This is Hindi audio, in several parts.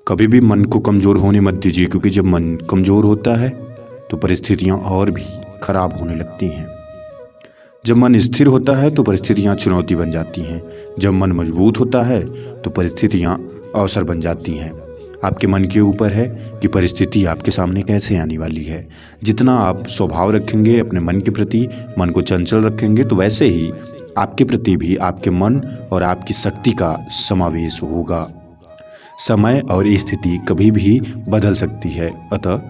कभी भी मन को कमज़ोर होने मत दीजिए, क्योंकि जब मन कमज़ोर होता है तो परिस्थितियाँ और भी खराब होने लगती हैं। जब मन स्थिर होता है तो परिस्थितियाँ चुनौती बन जाती हैं। जब मन मजबूत होता है तो परिस्थितियाँ अवसर बन जाती हैं। आपके मन के ऊपर है कि परिस्थिति आपके सामने कैसे आने वाली है। जितना आप स्वभाव रखेंगे अपने मन के प्रति, मन को चंचल रखेंगे, तो वैसे ही आपके प्रति भी आपके मन और आपकी शक्ति का समावेश होगा। समय और स्थिति कभी भी बदल सकती है, अतः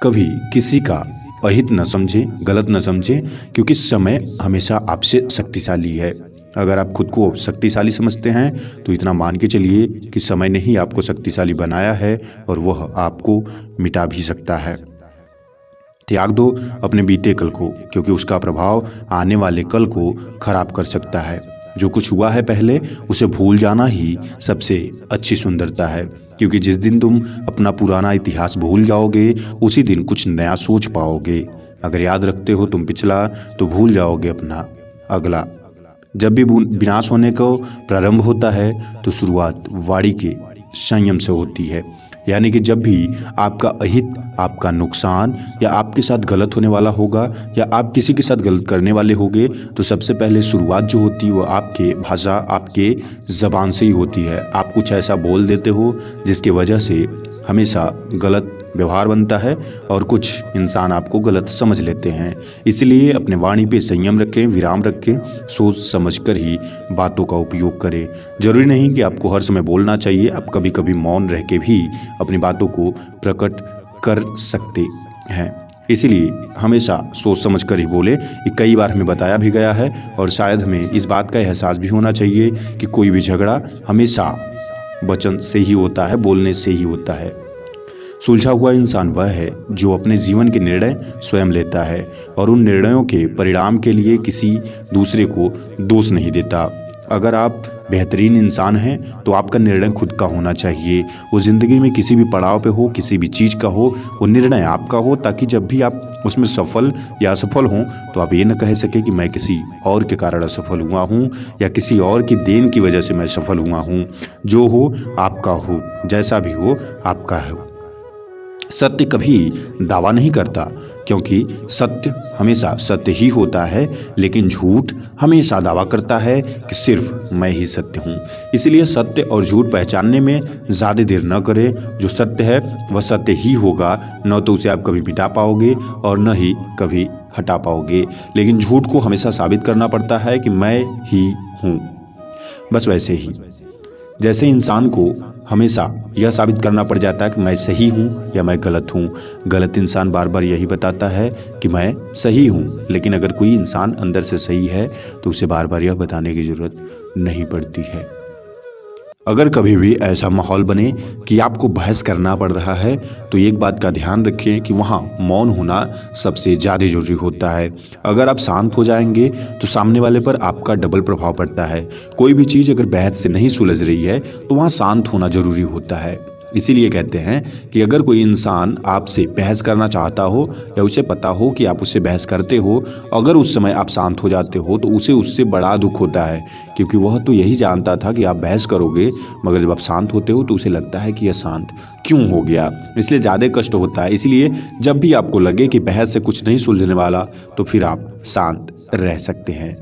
कभी किसी का अहित न समझे, गलत न समझे, क्योंकि समय हमेशा आपसे शक्तिशाली है। अगर आप खुद को शक्तिशाली समझते हैं तो इतना मान के चलिए कि समय ने ही आपको शक्तिशाली बनाया है और वह आपको मिटा भी सकता है। त्याग दो अपने बीते कल को, क्योंकि उसका प्रभाव आने वाले कल को खराब कर सकता है। जो कुछ हुआ है पहले, उसे भूल जाना ही सबसे अच्छी सुंदरता है, क्योंकि जिस दिन तुम अपना पुराना इतिहास भूल जाओगे उसी दिन कुछ नया सोच पाओगे। अगर याद रखते हो तुम पिछला, तो भूल जाओगे अपना अगला। जब भी विनाश होने को प्रारंभ होता है तो शुरुआत वाणी के संयम से होती है। यानी कि जब भी आपका अहित, आपका नुकसान या आपके साथ गलत होने वाला होगा या आप किसी के साथ गलत करने वाले होंगे, तो सबसे पहले शुरुआत जो होती है वो आपके भाषा, आपके ज़बान से ही होती है। आप कुछ ऐसा बोल देते हो जिसकी वजह से हमेशा गलत व्यवहार बनता है और कुछ इंसान आपको गलत समझ लेते हैं। इसलिए अपने वाणी पे संयम रखें, विराम रखें, सोच समझ कर ही बातों का उपयोग करें। जरूरी नहीं कि आपको हर समय बोलना चाहिए, आप कभी कभी मौन रह के भी अपनी बातों को प्रकट कर सकते हैं। इसलिए हमेशा सोच समझ कर ही बोले। ये कई बार हमें बताया भी गया है और शायद हमें इस बात का एहसास भी होना चाहिए कि कोई भी झगड़ा हमेशा वचन से ही होता है, बोलने से ही होता है। सुलझा हुआ इंसान वह है जो अपने जीवन के निर्णय स्वयं लेता है और उन निर्णयों के परिणाम के लिए किसी दूसरे को दोष नहीं देता। अगर आप बेहतरीन इंसान हैं तो आपका निर्णय खुद का होना चाहिए। वो ज़िंदगी में किसी भी पड़ाव पे हो, किसी भी चीज़ का हो, वो निर्णय आपका हो, ताकि जब भी आप उसमें सफल या असफल हों तो आप ये न कह सके कि मैं किसी और के कारण असफल हुआ हूँ या किसी और की देन की वजह से मैं सफल हुआ हूँ। जो हो आपका हो, जैसा भी हो आपका हो। सत्य कभी दावा नहीं करता, क्योंकि सत्य हमेशा सत्य ही होता है, लेकिन झूठ हमेशा दावा करता है कि सिर्फ मैं ही सत्य हूँ। इसलिए सत्य और झूठ पहचानने में ज़्यादा देर न करें। जो सत्य है वह सत्य ही होगा, न तो उसे आप कभी मिटा पाओगे और न ही कभी हटा पाओगे। लेकिन झूठ को हमेशा साबित करना पड़ता है कि मैं ही हूँ। बस वैसे ही जैसे इंसान को हमेशा यह साबित करना पड़ जाता है कि मैं सही हूँ या मैं गलत हूँ। गलत इंसान बार बार यही बताता है कि मैं सही हूँ, लेकिन अगर कोई इंसान अंदर से सही है तो उसे बार बार यह बताने की ज़रूरत नहीं पड़ती है। अगर कभी भी ऐसा माहौल बने कि आपको बहस करना पड़ रहा है तो एक बात का ध्यान रखें कि वहाँ मौन होना सबसे ज़्यादा जरूरी होता है। अगर आप शांत हो जाएंगे तो सामने वाले पर आपका डबल प्रभाव पड़ता है। कोई भी चीज़ अगर बहस से नहीं सुलझ रही है तो वहाँ शांत होना जरूरी होता है। इसीलिए कहते हैं कि अगर कोई इंसान आपसे बहस करना चाहता हो या उसे पता हो कि आप उससे बहस करते हो, अगर उस समय आप शांत हो जाते हो तो उसे उससे बड़ा दुख होता है, क्योंकि वह तो यही जानता था कि आप बहस करोगे, मगर जब आप शांत होते हो तो उसे लगता है कि यह शांत क्यों हो गया, इसलिए ज़्यादा कष्ट होता है। इसलिए जब भी आपको लगे कि बहस से कुछ नहीं सुलझने वाला तो फिर आप शांत रह सकते हैं।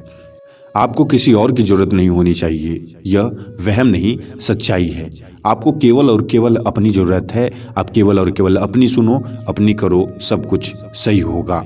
आपको किसी और की जरूरत नहीं होनी चाहिए, यह वहम नहीं सच्चाई है। आपको केवल और केवल अपनी जरूरत है। आप केवल और केवल अपनी सुनो, अपनी करो, सब कुछ सही होगा।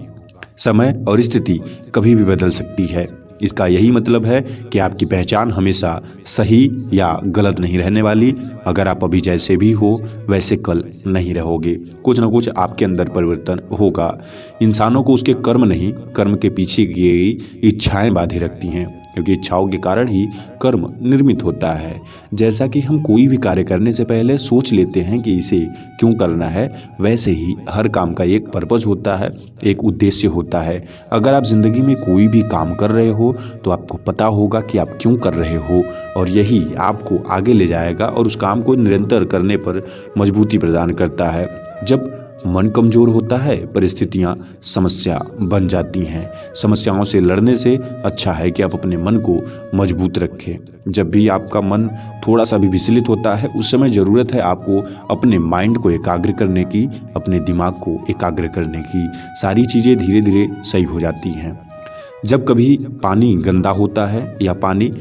समय और स्थिति कभी भी बदल सकती है। इसका यही मतलब है कि आपकी पहचान हमेशा सही या गलत नहीं रहने वाली। अगर आप अभी जैसे भी हो वैसे कल नहीं रहोगे। कुछ ना कुछ आपके अंदर परिवर्तन होगा। इंसानों को उसके कर्म नहीं, कर्म के पीछे की गई इच्छाएं बांधे रखती हैं, क्योंकि इच्छाओं के कारण ही कर्म निर्मित होता है। जैसा कि हम कोई भी कार्य करने से पहले सोच लेते हैं कि इसे क्यों करना है, वैसे ही हर काम का एक पर्पस होता है, एक उद्देश्य होता है। अगर आप जिंदगी में कोई भी काम कर रहे हो तो आपको पता होगा कि आप क्यों कर रहे हो, और यही आपको आगे ले जाएगा और उस काम को निरंतर करने पर मजबूती प्रदान करता है। जब मन कमज़ोर होता है परिस्थितियाँ समस्या बन जाती हैं। समस्याओं से लड़ने से अच्छा है कि आप अपने मन को मजबूत रखें। जब भी आपका मन थोड़ा सा भी विचलित होता है उस समय ज़रूरत है आपको अपने माइंड को एकाग्र करने की, अपने दिमाग को एकाग्र करने की। सारी चीज़ें धीरे धीरे सही हो जाती हैं। जब कभी पानी गंदा होता है या पानी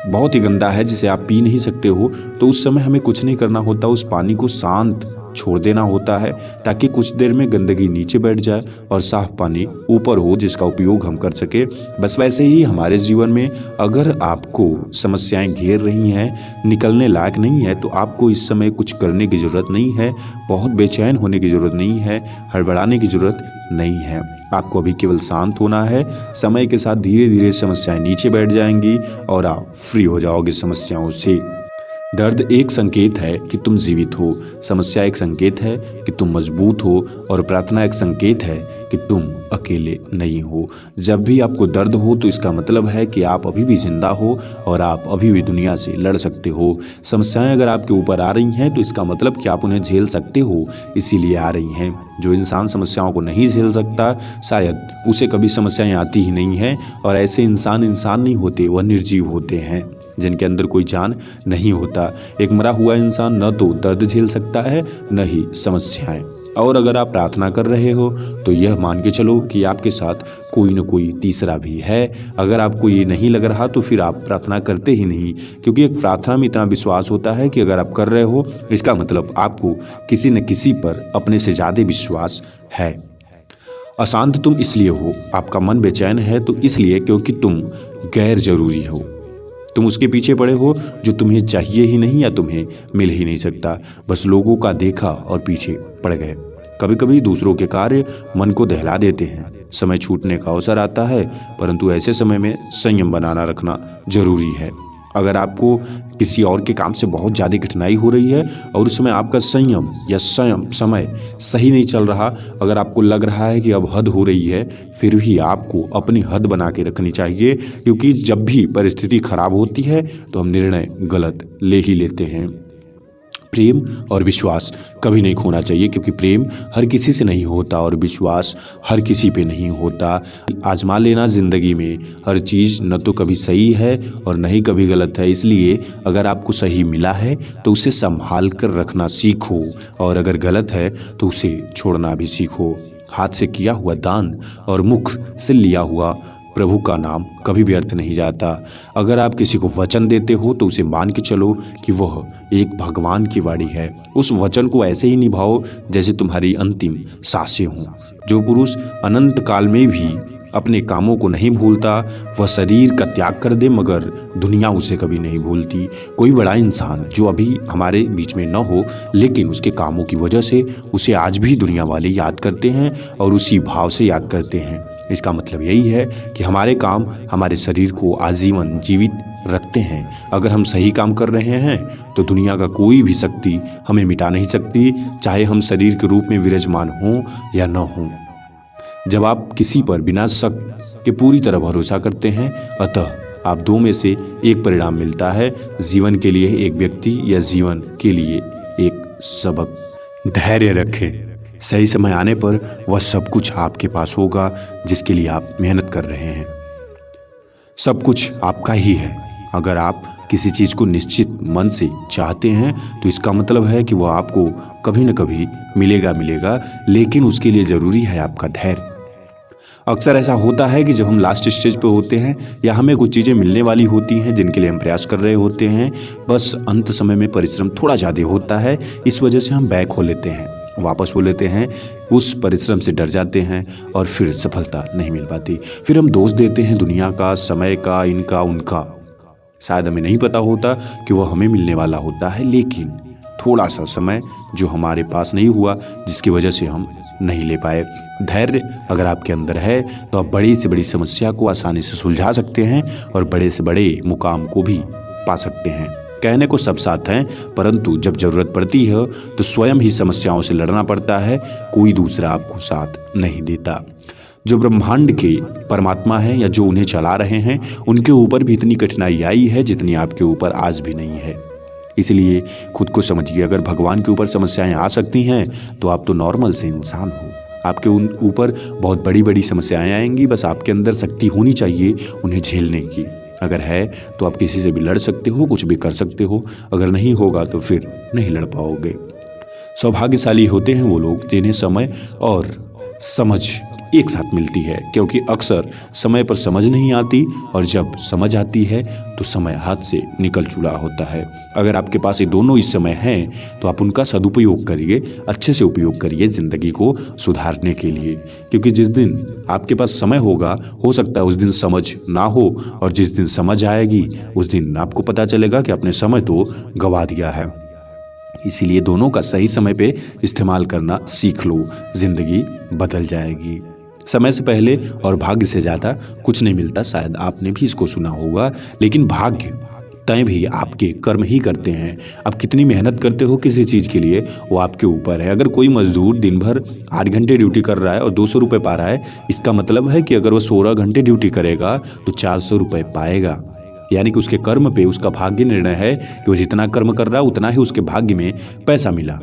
बहुत ही गंदा है जिसे आप पी नहीं सकते हो, तो उस समय हमें कुछ नहीं करना होता, उस पानी को शांत छोड़ देना होता है ताकि कुछ देर में गंदगी नीचे बैठ जाए और साफ पानी ऊपर हो जिसका उपयोग हम कर सके। बस वैसे ही हमारे जीवन में अगर आपको समस्याएं घेर रही हैं, निकलने लायक नहीं है, तो आपको इस समय कुछ करने की ज़रूरत नहीं है, बहुत बेचैन होने की ज़रूरत नहीं है, हड़बड़ाने की ज़रूरत नहीं है। आपको अभी केवल शांत होना है। समय के साथ धीरे धीरे समस्याएं नीचे बैठ जाएंगी और आप फ्री हो जाओगे समस्याओं से। दर्द एक संकेत है कि तुम जीवित हो, समस्या एक संकेत है कि तुम मजबूत हो और प्रार्थना एक संकेत है कि तुम अकेले नहीं हो। जब भी आपको दर्द हो तो इसका मतलब है कि आप अभी भी जिंदा हो और आप अभी भी दुनिया से लड़ सकते हो। समस्याएं अगर आपके ऊपर आ रही हैं तो इसका मतलब कि आप उन्हें झेल सकते हो, इसीलिए आ रही हैं। जो इंसान समस्याओं को नहीं झेल सकता शायद उसे कभी समस्याएं आती ही नहीं हैं, और ऐसे इंसान नहीं होते, वह निर्जीव होते हैं जिनके अंदर कोई जान नहीं होता। एक मरा हुआ इंसान न तो दर्द झेल सकता है न ही समस्याएं। और अगर आप प्रार्थना कर रहे हो तो यह मान के चलो कि आपके साथ कोई न कोई तीसरा भी है। अगर आपको ये नहीं लग रहा तो फिर आप प्रार्थना करते ही नहीं, क्योंकि एक प्रार्थना में इतना विश्वास होता है कि अगर आप कर रहे हो इसका मतलब आपको किसी न किसी पर अपने से ज़्यादा विश्वास है। अशांत तुम इसलिए हो, आपका मन बेचैन है तो इसलिए क्योंकि तुम गैर जरूरी हो। तुम उसके पीछे पड़े हो जो तुम्हें चाहिए ही नहीं या तुम्हें मिल ही नहीं सकता। बस लोगों का देखा और पीछे पड़ गए। कभी कभी दूसरों के कार्य मन को दहला देते हैं, समय छूटने का अवसर आता है, परंतु ऐसे समय में संयम बनाना रखना जरूरी है। अगर आपको किसी और के काम से बहुत ज़्यादा कठिनाई हो रही है और उस समय आपका संयम या समय सही नहीं चल रहा, अगर आपको लग रहा है कि अब हद हो रही है, फिर भी आपको अपनी हद बना के रखनी चाहिए, क्योंकि जब भी परिस्थिति खराब होती है तो हम निर्णय गलत ले ही लेते हैं। प्रेम और विश्वास कभी नहीं खोना चाहिए, क्योंकि प्रेम हर किसी से नहीं होता और विश्वास हर किसी पे नहीं होता। आजमा लेना ज़िंदगी में, हर चीज़ न तो कभी सही है और न ही कभी गलत है। इसलिए अगर आपको सही मिला है तो उसे संभाल कर रखना सीखो, और अगर गलत है तो उसे छोड़ना भी सीखो। हाथ से किया हुआ दान और मुख से लिया हुआ प्रभु का नाम कभी व्यर्थ नहीं जाता। अगर आप किसी को वचन देते हो तो उसे मान के चलो कि वह एक भगवान की वाणी है। उस वचन को ऐसे ही निभाओ जैसे तुम्हारी अंतिम सांसें हों। जो पुरुष अनंत काल में भी अपने कामों को नहीं भूलता, वह शरीर का त्याग कर दे मगर दुनिया उसे कभी नहीं भूलती। कोई बड़ा इंसान जो अभी हमारे बीच में न हो, लेकिन उसके कामों की वजह से उसे आज भी दुनिया वाले याद करते हैं और उसी भाव से याद करते हैं। इसका मतलब यही है कि हमारे काम हमारे शरीर को आजीवन जीवित रखते हैं। अगर हम सही काम कर रहे हैं तो दुनिया का कोई भी शक्ति हमें मिटा नहीं सकती, चाहे हम शरीर के रूप में विराजमान हों या न हों। जब आप किसी पर बिना शक के पूरी तरह भरोसा करते हैं, अतः आप दो में से एक परिणाम मिलता है, जीवन के लिए एक व्यक्ति या जीवन के लिए एक सबक। धैर्य रखें, सही समय आने पर वह सब कुछ आपके पास होगा जिसके लिए आप मेहनत कर रहे हैं। सब कुछ आपका ही है। अगर आप किसी चीज़ को निश्चित मन से चाहते हैं तो इसका मतलब है कि वह आपको कभी न कभी मिलेगा, लेकिन उसके लिए ज़रूरी है आपका धैर्य। अक्सर ऐसा होता है कि जब हम लास्ट स्टेज पे होते हैं या हमें कुछ चीज़ें मिलने वाली होती हैं जिनके लिए हम प्रयास कर रहे होते हैं, बस अंत समय में परिश्रम थोड़ा ज़्यादा होता है, इस वजह से हम बैक हो लेते हैं, वापस हो लेते हैं, उस परिश्रम से डर जाते हैं और फिर सफलता नहीं मिल पाती। फिर हम दोष देते हैं दुनिया का, समय का, इनका उनका। शायद हमें नहीं पता होता कि वह हमें मिलने वाला होता है, लेकिन थोड़ा सा समय जो हमारे पास नहीं हुआ जिसकी वजह से हम नहीं ले पाए। धैर्य अगर आपके अंदर है तो आप बड़ी से बड़ी समस्या को आसानी से सुलझा सकते हैं और बड़े से बड़े मुकाम को भी पा सकते हैं। कहने को सब साथ हैं, परंतु जब जरूरत पड़ती है तो स्वयं ही समस्याओं से लड़ना पड़ता है, कोई दूसरा आपको साथ नहीं देता। जो ब्रह्मांड के परमात्मा हैं या जो उन्हें चला रहे हैं, उनके ऊपर भी इतनी कठिनाई आई है जितनी आपके ऊपर आज भी नहीं है। इसलिए खुद को समझिए। अगर भगवान के ऊपर समस्याएं आ सकती हैं तो आप तो नॉर्मल से इंसान हो। आपके उन ऊपर बहुत बड़ी बड़ी समस्याएं आएंगी, बस आपके अंदर शक्ति होनी चाहिए उन्हें झेलने की। अगर है तो आप किसी से भी लड़ सकते हो, कुछ भी कर सकते हो। अगर नहीं होगा तो फिर नहीं लड़ पाओगे। सौभाग्यशाली होते हैं वो लोग जिन्हें समय और समझ एक साथ मिलती है, क्योंकि अक्सर समय पर समझ नहीं आती और जब समझ आती है तो समय हाथ से निकल चुका होता है। अगर आपके पास ये दोनों इस समय हैं तो आप उनका सदुपयोग करिए, अच्छे से उपयोग करिए ज़िंदगी को सुधारने के लिए। क्योंकि जिस दिन आपके पास समय होगा, हो सकता है उस दिन समझ ना हो, और जिस दिन समझ आएगी उस दिन आपको पता चलेगा कि आपने समय तो गंवा दिया है। इसीलिए दोनों का सही समय पे इस्तेमाल करना सीख लो, जिंदगी बदल जाएगी। समय से पहले और भाग्य से ज़्यादा कुछ नहीं मिलता, शायद आपने भी इसको सुना होगा। लेकिन भाग्य तय भी आपके कर्म ही करते हैं। आप कितनी मेहनत करते हो किसी चीज़ के लिए वो आपके ऊपर है। अगर कोई मजदूर दिन भर 8 घंटे ड्यूटी कर रहा है और 200 रुपये पा रहा है, इसका मतलब है कि अगर वो 16 घंटे ड्यूटी करेगा तो 400 रुपये पाएगा। यानी कि उसके कर्म पे उसका भाग्य निर्णय है कि वो जितना कर्म कर रहा है उतना ही उसके भाग्य में पैसा मिला।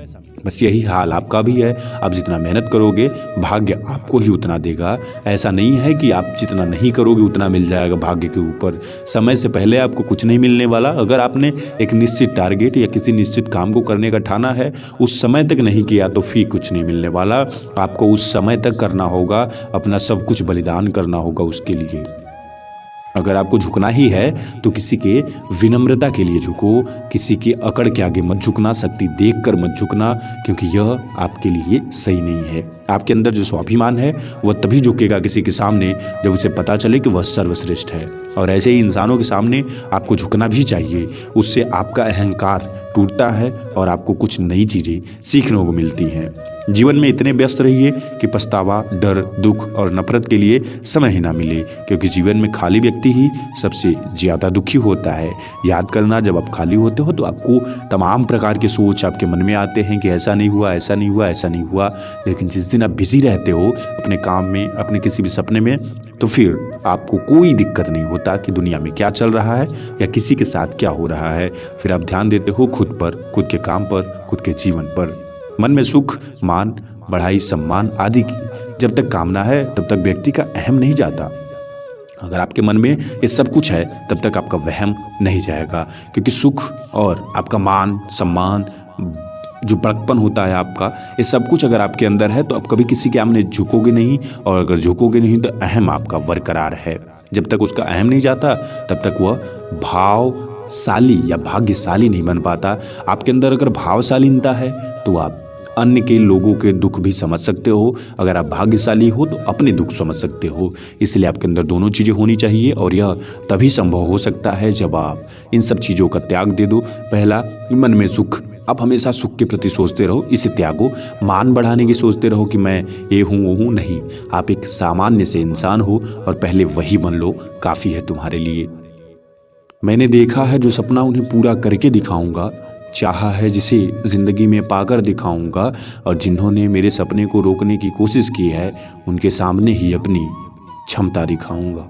बस यही हाल आपका भी है। आप जितना मेहनत करोगे भाग्य आपको ही उतना देगा। ऐसा नहीं है कि आप जितना नहीं करोगे उतना मिल जाएगा भाग्य के ऊपर। समय से पहले आपको कुछ नहीं मिलने वाला। अगर आपने एक निश्चित टारगेट या किसी निश्चित काम को करने का ठाना है, उस समय तक नहीं किया तो फिर कुछ नहीं मिलने वाला। आपको उस समय तक करना होगा, अपना सब कुछ बलिदान करना होगा उसके लिए। अगर आपको झुकना ही है तो किसी के विनम्रता के लिए झुको, किसी के अकड़ के आगे मत झुकना, शक्ति देखकर मत झुकना, क्योंकि यह आपके लिए सही नहीं है। आपके अंदर जो स्वाभिमान है वह तभी झुकेगा किसी के सामने जब उसे पता चले कि वह सर्वश्रेष्ठ है। और ऐसे ही इंसानों के सामने आपको झुकना भी चाहिए। उससे आपका अहंकार टूटता है और आपको कुछ नई चीज़ें सीखने को मिलती हैं। जीवन में इतने व्यस्त रहिए कि पछतावा, डर, दुख और नफरत के लिए समय ही ना मिले, क्योंकि जीवन में खाली व्यक्ति ही सबसे ज़्यादा दुखी होता है। याद करना, जब आप खाली होते हो तो आपको तमाम प्रकार के सोच आपके मन में आते हैं कि ऐसा नहीं हुआ, ऐसा नहीं हुआ, ऐसा नहीं हुआ। लेकिन जिस दिन आप बिजी रहते हो अपने काम में, अपने किसी भी सपने में, तो फिर आपको कोई दिक्कत नहीं होता कि दुनिया में क्या चल रहा है या किसी के साथ क्या हो रहा है। फिर आप ध्यान देते हो खुद पर, खुद के काम पर, खुद के जीवन पर। मन में सुख, मान, बढ़ाई, सम्मान आदि की जब तक कामना है तब तक व्यक्ति का अहम नहीं जाता। अगर आपके मन में ये सब कुछ है तब तक आपका वहम नहीं जाएगा, क्योंकि सुख और आपका मान, सम्मान, जो बड़कपन होता है आपका, ये सब कुछ अगर आपके अंदर है तो आप कभी किसी के सामने झुकोगे नहीं। और अगर झुकोगे नहीं तो अहम आपका बरकरार है। जब तक उसका अहम नहीं जाता तब तक वह भावशाली या भाग्यशाली नहीं बन पाता। आपके अंदर अगर भावशालीनता है तो आप अन्य के लोगों के दुख भी समझ सकते हो। अगर आप भाग्यशाली हो तो अपने दुख समझ सकते हो। इसलिए आपके अंदर दोनों चीज़ें होनी चाहिए, और यह तभी संभव हो सकता है जब आप इन सब चीज़ों का त्याग दे दो। पहला, मन में सुख, आप हमेशा सुख के प्रति सोचते रहो, इसे त्यागो। मान बढ़ाने की सोचते रहो कि मैं ये हूँ वो हूँ, नहीं। आप एक सामान्य से इंसान हो और पहले वही बन लो, काफ़ी है तुम्हारे लिए। मैंने देखा है जो सपना उन्हें पूरा करके दिखाऊंगा, चाहा है जिसे ज़िंदगी में पाकर दिखाऊंगा, और जिन्होंने मेरे सपने को रोकने की कोशिश की है उनके सामने ही अपनी क्षमता दिखाऊंगा।